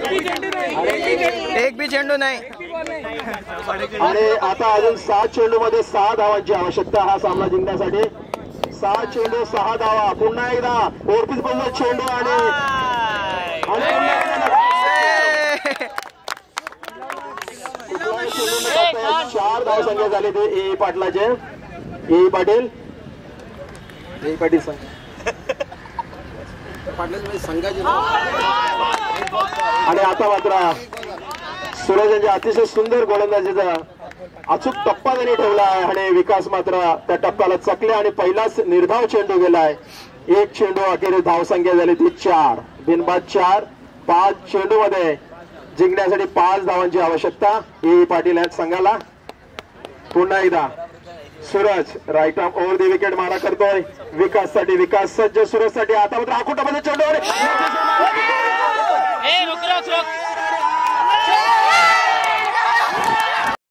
एक बी चेंडू नाही. आणि आता अजून 7 चेंडू मध्ये 6 धावांची आवश्यकता हा सामना जिंकण्यासाठी. 6 चेंडू 6 धावा. पुन्हा एकदा ओरपीस बंद चेंडू आणि 4 धाव संख्या झाली ते ए पाटलाचे. ए पाटील आणि आता मात्र सूरज यांच्या अतिशय सुंदर गोलंदाजीचा अचूक टप्पा त्यांनी ठेवला आहे आणि विकास मात्र त्या टप्प्याला चकले आणि पहिलाच निर्धाव चेंडू गेलाय. 1 चेंडू अखेर धावसंख्या झाली ती 4. बिनबाद 4. 5 चेंडू मध्ये जिंकण्यासाठी 5 धावांची आवश्यकता ए पाटील आहेत संघाला. पुन्हा एकदा Suraj right arm over the wicket मारा करतोय विकास साठी. विकास सज्ज सूरज साठी. आता मात्र आखुटामध्ये चेंडू